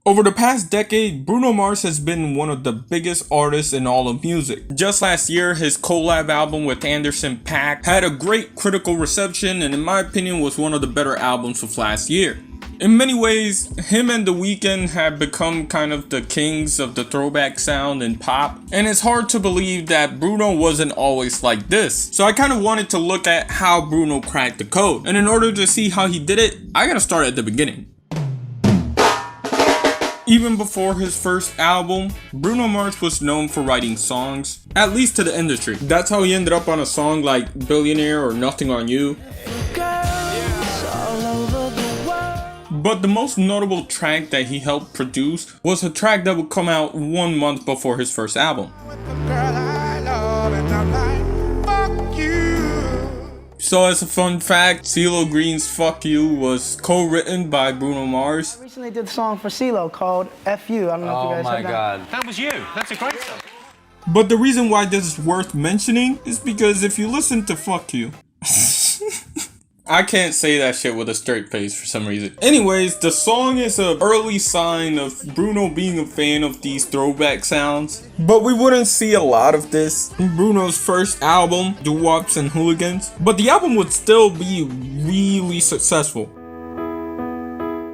Over the past decade, Bruno Mars has been one of the biggest artists in all of music. Just last year, his collab album with Anderson .Paak had a great critical reception and in my opinion was one of the better albums of last year. In many ways, him and The Weeknd have become kind of the kings of the throwback sound and pop, and it's hard to believe that Bruno wasn't always like this. So I kind of wanted to look at how Bruno cracked the code, and in order to see how he did it, I gotta start at the beginning. Even before his first album, Bruno Mars was known for writing songs, at least to the industry. That's how he ended up on a song like Billionaire or Nothing on You. But the most notable track that he helped produce was a track that would come out 1 month before his first album. So as a fun fact, CeeLo Green's Fuck You was co-written by Bruno Mars. I recently did a song for CeeLo called F You. I don't know if you guys heard that. Oh my god. That was you. That's a great song. But the reason why this is worth mentioning is because if you listen to Fuck You... I can't say that shit with a straight face for some reason. Anyways, the song is an early sign of Bruno being a fan of these throwback sounds. But we wouldn't see a lot of this in Bruno's first album, Wops and Holligans. But the album would still be really successful.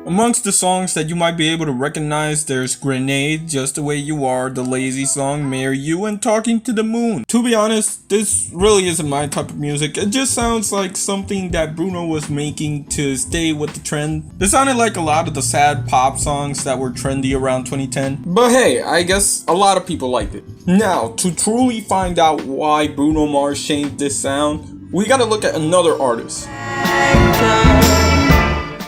Amongst the songs that you might be able to recognize, there's Grenade, Just the Way You Are, The Lazy Song, Marry You, and Talking to the Moon. To be honest, this really isn't my type of music. It just sounds like something that Bruno was making to stay with the trend. This sounded like a lot of the sad pop songs that were trendy around 2010. But hey, I guess a lot of people liked it. Now, to truly find out why Bruno Mars changed this sound, we gotta look at another artist.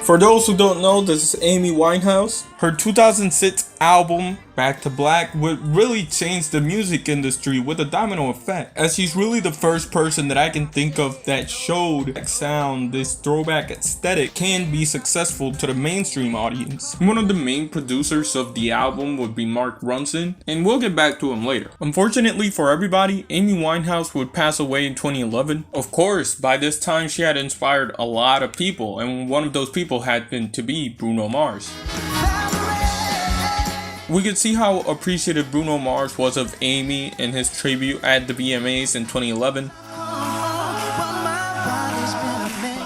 For those who don't know, this is Amy Winehouse. Her 2006 album, Back to Black, would really change the music industry with a domino effect, as she's really the first person that I can think of that showed that sound, this throwback aesthetic, can be successful to the mainstream audience. One of the main producers of the album would be Mark Ronson, and we'll get back to him later. Unfortunately for everybody, Amy Winehouse would pass away in 2011. Of course, by this time she had inspired a lot of people, and one of those people had been to be Bruno Mars. We could see how appreciative Bruno Mars was of Amy in his tribute at the VMAs in 2011,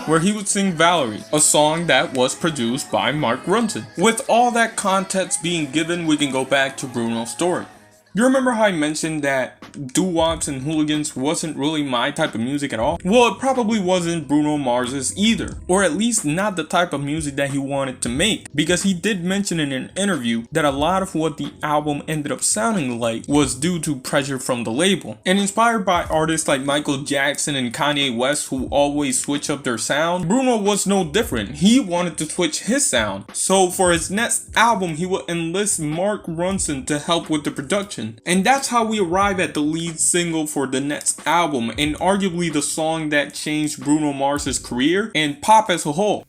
where he would sing Valerie, a song that was produced by Mark Ronson. With all that context being given, we can go back to Bruno's story. You remember how I mentioned that Wops and Holligans wasn't really my type of music at all? Well, it probably wasn't Bruno Mars's either, or at least not the type of music that he wanted to make, because he did mention in an interview that a lot of what the album ended up sounding like was due to pressure from the label. And inspired by artists like Michael Jackson and Kanye West who always switch up their sound, Bruno was no different. He wanted to switch his sound. So for his next album, he would enlist Mark Ronson to help with the production. And that's how we arrive at the lead single for the next album, and arguably the song that changed Bruno Mars's career and pop as a whole.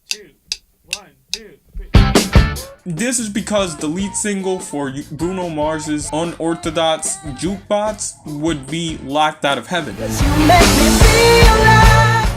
2, 1, 2, 3. This is because the lead single for Bruno Mars's unorthodox jukebox would be Locked Out of Heaven.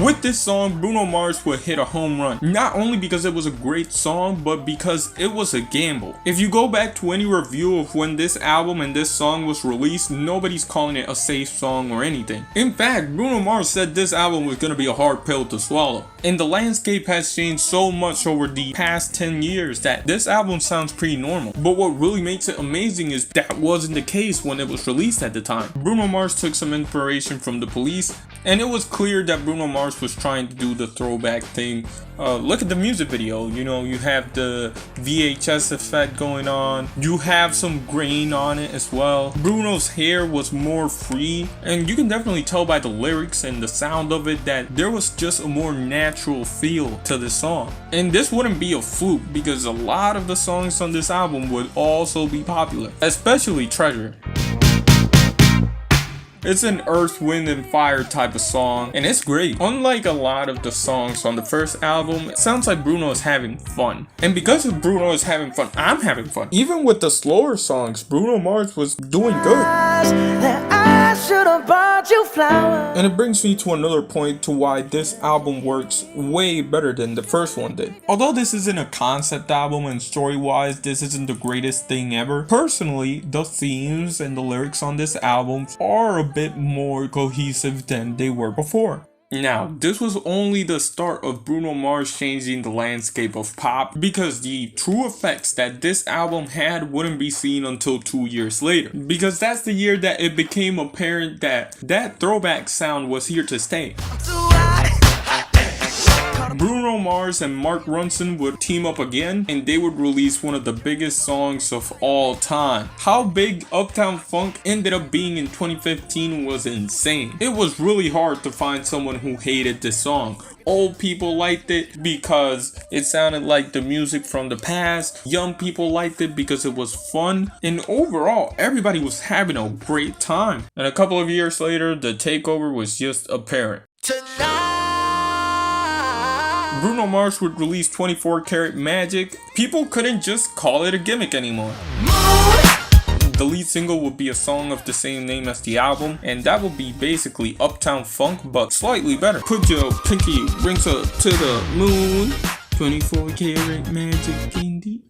With this song, Bruno Mars would hit a home run, not only because it was a great song, but because it was a gamble. If you go back to any review of when this album and this song was released, nobody's calling it a safe song or anything. In fact, Bruno Mars said this album was going to be a hard pill to swallow. And the landscape has changed so much over the past 10 years that this album sounds pretty normal. But what really makes it amazing is that wasn't the case when it was released at the time. Bruno Mars took some inspiration from The Police, and it was clear that Bruno Mars was trying to do the throwback thing. Look at the music video, you know, you have the VHS effect going on, you have some grain on it as well. Bruno's hair was more free, and you can definitely tell by the lyrics and the sound of it that there was just a more natural feel to the song. And this wouldn't be a fluke, because a lot of the songs on this album would also be popular, especially Treasure. It's an earth, wind, and fire type of song, and it's great. Unlike a lot of the songs on the first album, it sounds like Bruno is having fun. And because Bruno is having fun, I'm having fun. Even with the slower songs, Bruno Mars was doing good. I should have bought you flowers. And it brings me to another point to why this album works way better than the first one did. Although this isn't a concept album and story-wise this isn't the greatest thing ever, personally the themes and the lyrics on this album are a bit more cohesive than they were before. Now, this was only the start of Bruno Mars changing the landscape of pop, because the true effects that this album had wouldn't be seen until 2 years later, because that's the year that it became apparent that that throwback sound was here to stay. Bruno Mars and Mark Ronson would team up again and they would release one of the biggest songs of all time. How big Uptown Funk ended up being in 2015 was insane. It was really hard to find someone who hated this song. Old people liked it because it sounded like the music from the past. Young people liked it because it was fun. And overall, everybody was having a great time. And a couple of years later, the takeover was just apparent. Bruno Mars would release 24 Karat Magic. People couldn't just call it a gimmick anymore. The lead single would be a song of the same name as the album, and that would be basically Uptown Funk, but slightly better. Put your pinky rings up to the moon. 24 Karat Magic in the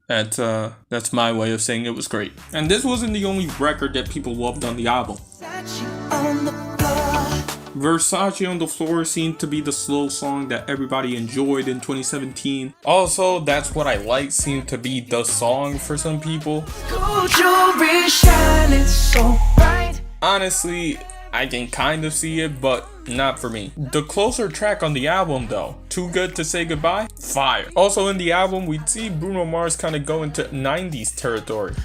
air. That's my way of saying it was great. And this wasn't the only record that people loved on the album. Versace on the Floor seemed to be the slow song that everybody enjoyed in 2017. Also, That's What I Like seemed to be the song for some people. Honestly, I can kind of see it, but not for me. The closer track on the album though, Too Good to Say Goodbye, fire. Also in the album, we'd see Bruno Mars kind of go into 90s territory.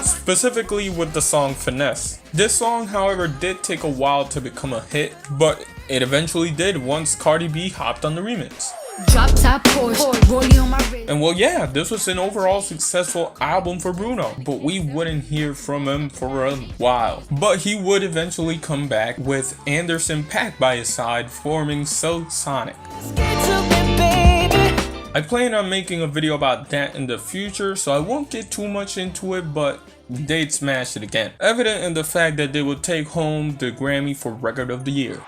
Specifically with the song Finesse. This song, however, did take a while to become a hit, but it eventually did once Cardi B hopped on the remix. Drop top Porsche, rolling on my wrist. And well, yeah, this was an overall successful album for Bruno, but we wouldn't hear from him for a while. But he would eventually come back with Anderson .Paak by his side, forming Silk Sonic. I plan on making a video about that in the future, so I won't get too much into it, but they'd smash it again. Evident in the fact that they would take home the Grammy for Record of the Year.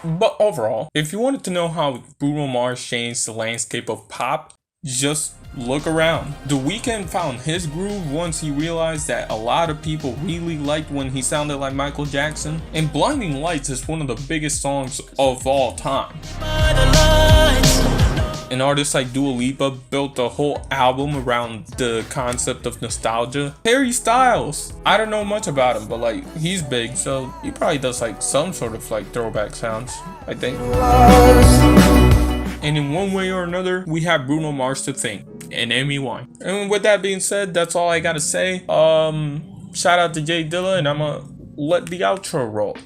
But overall, if you wanted to know how Bruno Mars changed the landscape of pop, just look around. The Weeknd found his groove once he realized that a lot of people really liked when he sounded like Michael Jackson, and Blinding Lights is one of the biggest songs of all time. An artist like Dua Lipa built a whole album around the concept of nostalgia. Harry Styles, I don't know much about him, but like he's big, so he probably does like some sort of like throwback sounds, I think. And in one way or another, we have Bruno Mars to thank, and Amy Wine. And with that being said, that's all I gotta say. Shout out to Jay Dilla, and I'ma let the outro roll.